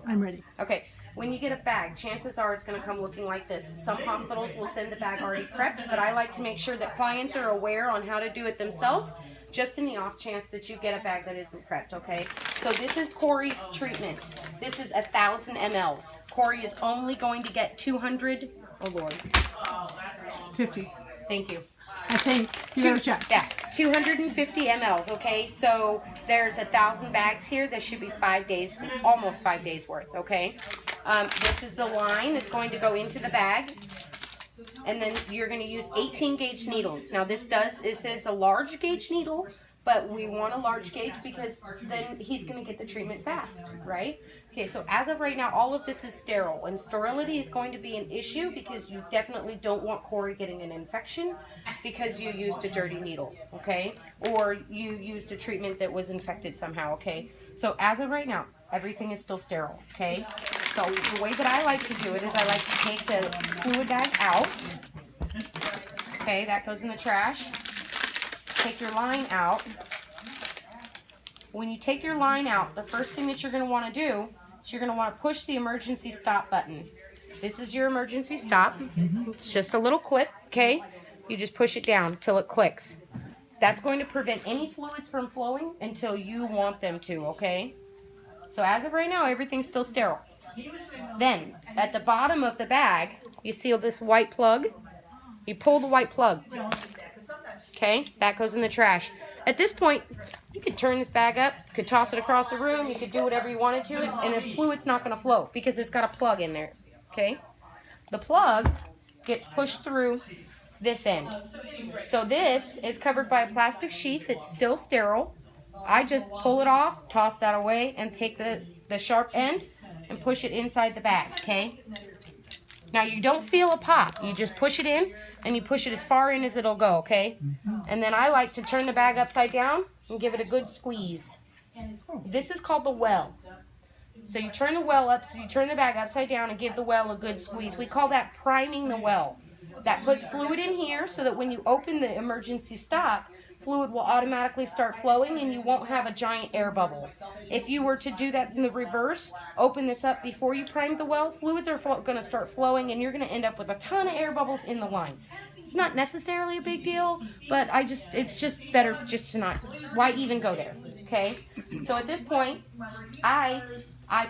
I'm ready. Okay. When you get a bag, chances are it's going to come looking like this. Some hospitals will send the bag already prepped, but I like to make sure that clients are aware on how to do it themselves, just in the off chance that you get a bag that isn't prepped, okay? So this is Corey's treatment. This is 1,000 mLs. Corey is only going to get 200, oh Lord. 50. Thank you. I think. You gotta check. Yeah, 250 mLs, okay? So there's 1,000 bags here. This should be 5 days, almost 5 days worth, okay? This is the line that's going to go into the bag. And then you're going to use 18 gauge needles. Now this is a large gauge needle, but we want a large gauge because then he's going to get the treatment fast, right? Okay, so as of right now, all of this is sterile, and sterility is going to be an issue because you definitely don't want Corey getting an infection because you used a dirty needle, okay? Or you used a treatment that was infected somehow, okay? So as of right now, everything is still sterile, okay? So the way that I like to do it is I like to take the fluid bag out. Okay, that goes in the trash. Take your line out. When you take your line out, the first thing that you're going to want to do is you're going to want to push the emergency stop button. This is your emergency stop. It's just a little clip, okay? You just push it down till it clicks. That's going to prevent any fluids from flowing until you want them to, okay? So as of right now, everything's still sterile. Then, at the bottom of the bag, you see this white plug. You pull the white plug. Okay, that goes in the trash. At this point, you could turn this bag up, you could toss it across the room, you could do whatever you wanted to it, and the fluid's not going to flow because it's got a plug in there. Okay? The plug gets pushed through this end. So this is covered by a plastic sheath. It's still sterile. I just pull it off, toss that away, and take the sharp end and push it inside the bag, okay? Now you don't feel a pop. You just push it in, and you push it as far in as it'll go, okay? And then I like to turn the bag upside down and give it a good squeeze. This is called the well. So you turn the well up, so you turn the bag upside down and give the well a good squeeze. We call that priming the well. That puts fluid in here so that when you open the emergency stop, fluid will automatically start flowing and you won't have a giant air bubble. If you were to do that in the reverse, open this up before you prime the well, fluids are going to start flowing and you're going to end up with a ton of air bubbles in the line. It's not necessarily a big deal, but it's just better just to not, why even go there, okay? So at this point, I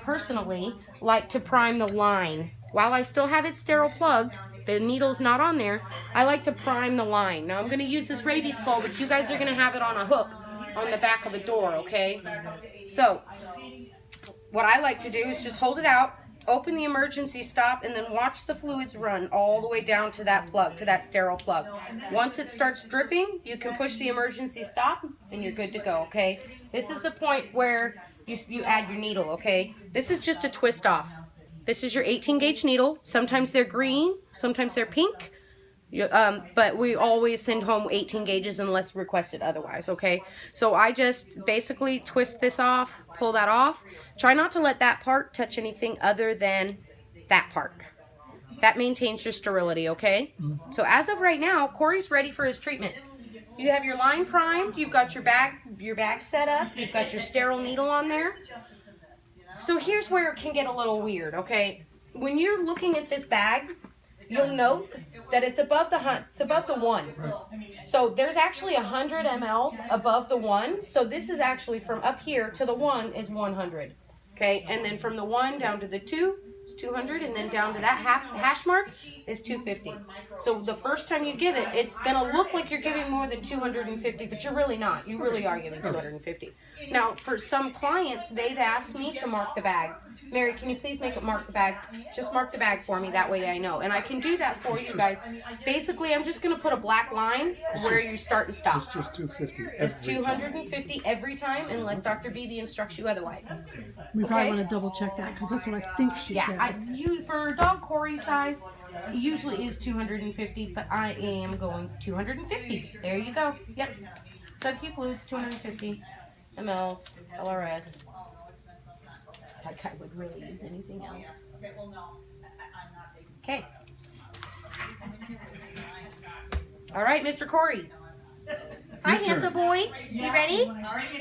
personally like to prime the line. While I still have it sterile plugged, the needle's not on there, I like to prime the line. Now I'm going to use this rabies pole, but you guys are going to have it on a hook on the back of the door, okay? So what I like to do is just hold it out, open the emergency stop, and then watch the fluids run all the way down to that plug, to that sterile plug. Once it starts dripping, you can push the emergency stop and you're good to go, okay? This is the point where you add your needle, okay? This is just a twist off. This is your 18 gauge needle. Sometimes they're green, sometimes they're pink, but we always send home 18 gauges unless requested otherwise, okay? So I just basically twist this off, pull that off. Try not to let that part touch anything other than that part. That maintains your sterility, okay? So as of right now, Corey's ready for his treatment. You have your line primed, you've got your bag set up, you've got your sterile needle on there. So here's where it can get a little weird, okay? When you're looking at this bag, you'll note that it's above the 1. So there's actually 100 mLs above the 1. So this is actually from up here to the 1 is 100, okay? And then from the 1 down to the 2 is 200, and then down to that hash mark is 250. So the first time you give it, it's going to look like you're giving more than 250, but you're really not. You really are giving 250. Now, for some clients, they've asked me to mark the bag. Mary, can you please make it mark the bag? Just mark the bag for me, that way I know. And I can do that for you guys. Basically, I'm just going to put a black line where you start and stop. It's just 250 every Just 250 every time, unless Dr. Beebe instructs you otherwise. We probably want to double check that because that's what I think she said. For a dog Corey size, it usually is 250, but I am going 250. There you go. Yep. Sub-Q fluids, 250 mLs, LRS. That guy would really use anything else. Okay. All right, Mr. Corey. Hi, handsome boy. You ready?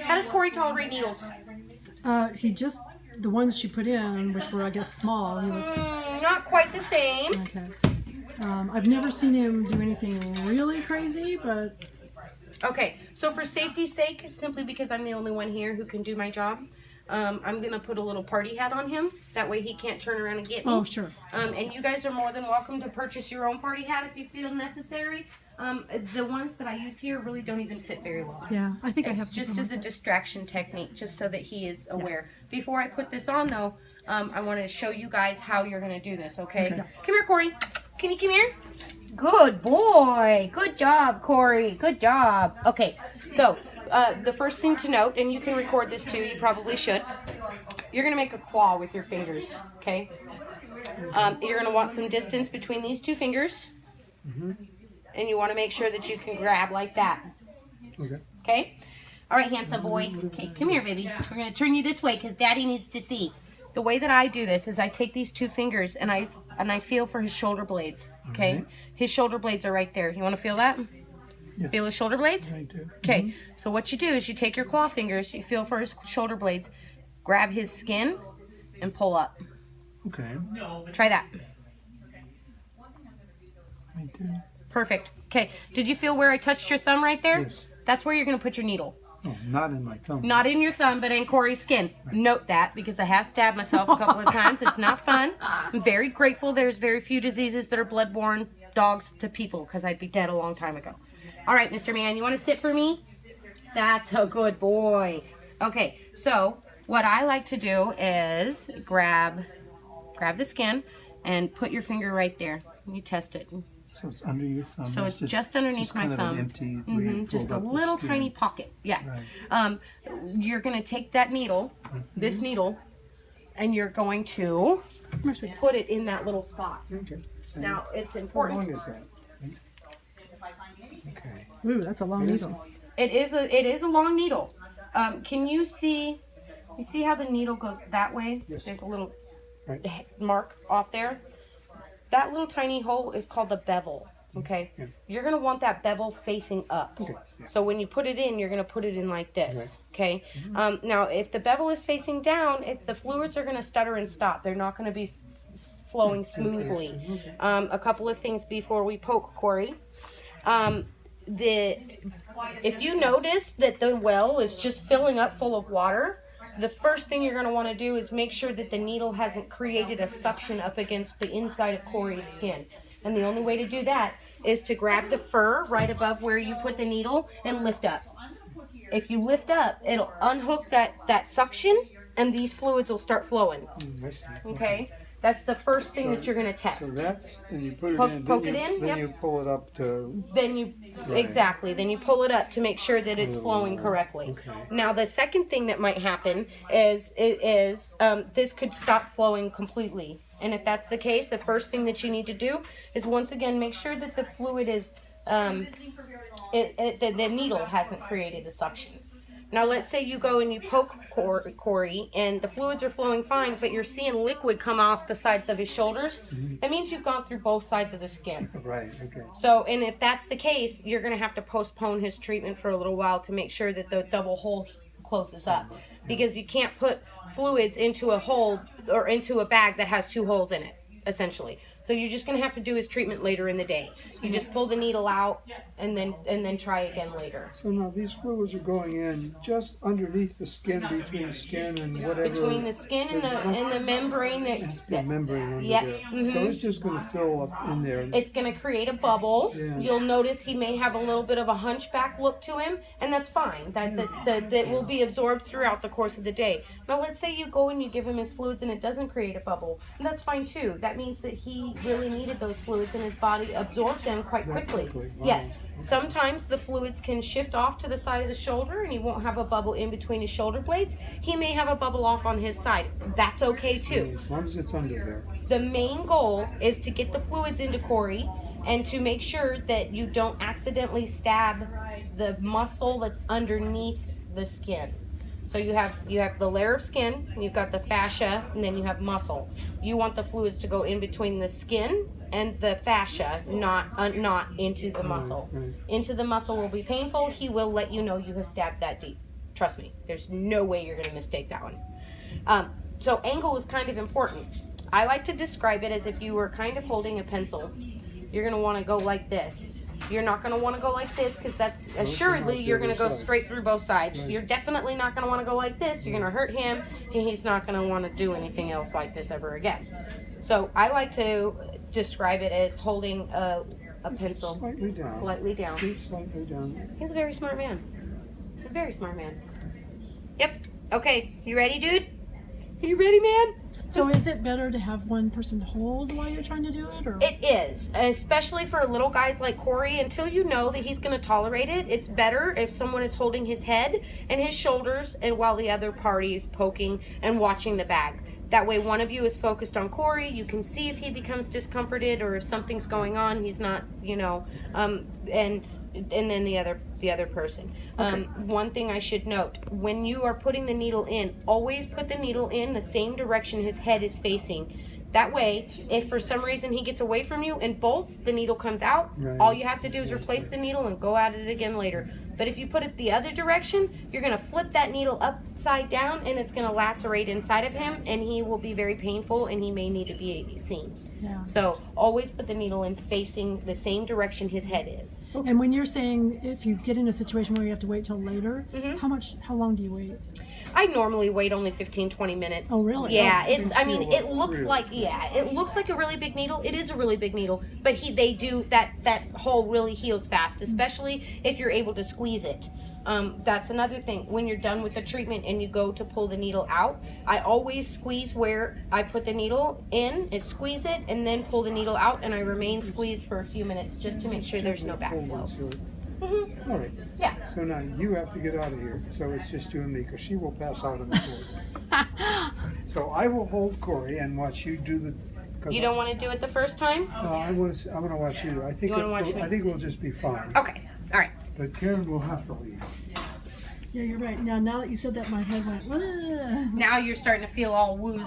How does Corey tolerate needles? He just the ones she put in, which were I guess small, he was Not quite the same. okay. I've never seen him do anything really crazy, but Okay, so for safety's sake, simply because I'm the only one here who can do my job, I'm going to put a little party hat on him. That way he can't turn around and get me. oh sure. And you guys are more than welcome to purchase your own party hat if you feel necessary. The ones that I use here really don't even fit very well. Yeah, I think I It's have just something as a like that. distraction technique, just so that he is aware. Before I put this on, though, I want to show you guys how you're going to do this, okay? Okay. Come here, Corey. Can you come here? Good boy. Good job, Corey. Good job. Okay, so the first thing to note, and you can record this too, you probably should, you're going to make a claw with your fingers, okay? You're going to want some distance between these two fingers. And you want to make sure that you can grab like that. Okay. Okay? All right, handsome boy. Okay, come here, baby. We're going to turn you this way because Daddy needs to see. The way that I do this is I take these two fingers and I feel for his shoulder blades. Okay? Alright. His shoulder blades are right there. You want to feel that? Yes. Feel his shoulder blades? Right there. Okay. So what you do is you take your claw fingers, you feel for his shoulder blades, grab his skin, and pull up. Okay. Try that. Right there. Perfect. Okay. Did you feel where I touched your thumb right there? Yes. That's where you're going to put your needle. Oh, not in my thumb. Not in your thumb, but in Corey's skin. Note that, because I have stabbed myself a couple of times. It's not fun. I'm very grateful there's very few diseases that are blood-borne dogs to people, because I'd be dead a long time ago. All right, Mr. Man, you want to sit for me? That's a good boy. Okay, so what I like to do is grab the skin and put your finger right there. You test it. So it's under your thumb. So it's just underneath my kind of thumb. an empty, where you Just pulled a up the little skin. tiny pocket. Yeah. Right. You're going to take that needle, this needle, and you're going to put it in that little spot. Okay. And Now, it's how long important. is that? Okay. Ooh, that's a long It is- needle. It is a long needle. Can you see how the needle goes that way? Yes. There's a little Right. mark off there. That little tiny hole is called the bevel. Okay, Yeah. you're gonna want that bevel facing up. Okay, yeah. So when you put it in, you're gonna put it in like this. Right. Okay. Now, if the bevel is facing down, the fluids are gonna stutter and stop. They're not gonna be flowing smoothly. Okay. A couple of things before we poke Corey. If you notice that the well is just filling up full of water, the first thing you're going to want to do is make sure that the needle hasn't created a suction up against the inside of Corey's skin. And the only way to do that is to grab the fur right above where you put the needle and lift up. If you lift up, it'll unhook that suction and these fluids will start flowing. I see. Okay? That's the first thing that you're going to So test. that's, and you put it Poke- in. poke then it you, in, Then yep. you pull it up to. Then you then you pull it up to make sure that it's flowing correctly. Okay. Now the second thing that might happen is this could stop flowing completely. And if that's the case, the first thing that you need to do is once again make sure that the fluid is the needle hasn't created a suction. Now let's say you go and you poke Corey and the fluids are flowing fine, but you're seeing liquid come off the sides of his shoulders. That means you've gone through both sides of the skin. Right. Okay. So, and if that's the case, you're going to have to postpone his treatment for a little while to make sure that the double hole closes up. Because you can't put fluids into a hole or into a bag that has two holes in it, essentially. So you're just going to have to do his treatment later in the day. You just pull the needle out and then try again later. So now these fluids are going in just underneath the skin, between the skin and whatever. Between the skin and the membrane It's the membrane under Yeah, there. So it's just going to fill up in there. It's going to create a bubble. Yeah. You'll notice he may have a little bit of a hunchback look to him, and that's fine. That will be absorbed throughout the course of the day. Now, let's say you go and you give him his fluids and it doesn't create a bubble, and that's fine too. That means that he really needed those fluids and his body absorbed them quite quickly. Wow. Yes. Sometimes the fluids can shift off to the side of the shoulder and he won't have a bubble in between his shoulder blades. He may have a bubble off on his side. That's okay too. As long as it's under there. The main goal is to get the fluids into Corey and to make sure that you don't accidentally stab the muscle that's underneath the skin. So you have the layer of skin, you've got the fascia, and then you have muscle. You want the fluids to go in between the skin and the fascia, not into the muscle. Right. Into the muscle will be painful. He will let you know you have stabbed that deep. Trust me, there's no way you're going to mistake that one. So angle is kind of important. I like to describe it as if you were kind of holding a pencil. You're going to want to go like this. You're not going to want to go like this because that's assuredly you're going to go straight through both sides. Right. You're definitely not going to want to go like this. You're going to hurt him, and he's not going to want to do anything else like this ever again. So I like to describe it as holding a pencil Slightly down. slightly down. Feet slightly down. He's a very smart man. A very smart man. Yep. Okay. You ready, dude? You ready, man? So is it better to have one person hold while you're trying to do it, or? It is, especially for little guys like Corey. Until you know that he's going to tolerate it, it's better if someone is holding his head and his shoulders, and while the other party is poking and watching the bag. That way, one of you is focused on Corey. You can see if he becomes discomforted or if something's going on. He's not, and then the other person. One thing I should note, when you are putting the needle in, always put the needle in the same direction his head is facing. That way, if for some reason he gets away from you and bolts, the needle comes out. Right. All you have to do is replace the needle and go at it again later. But if you put it the other direction, you're going to flip that needle upside down and it's going to lacerate inside of him, and he will be very painful and he may need to be seen. Yeah. So always put the needle in facing the same direction his head is. And when you're saying if you get in a situation where you have to wait till later, Mm-hmm. how long do you wait? I normally wait only 15-20 minutes. Oh, really? Yeah, Oh, it looks like a really big needle. It is a really big needle, but they do that hole really heals fast, especially if you're able to squeeze it. That's another thing. When you're done with the treatment and you go to pull the needle out, I always squeeze where I put the needle in and squeeze it, and then pull the needle out, and I remain squeezed for a few minutes just to make sure there's no backflow. Mm-hmm. All right. Yeah. So now you have to get out of here. So it's just you and me, because she will pass out on the floor. So I will hold Corey and watch you do the. You don't want to do it the first time? I want to watch you. I think You wanna watch me? I think we'll just be fine. Okay. All right. But Karen will have to leave. Yeah, you're right. Now that you said that, my head went. "Ugh." Now you're starting to feel all woozy.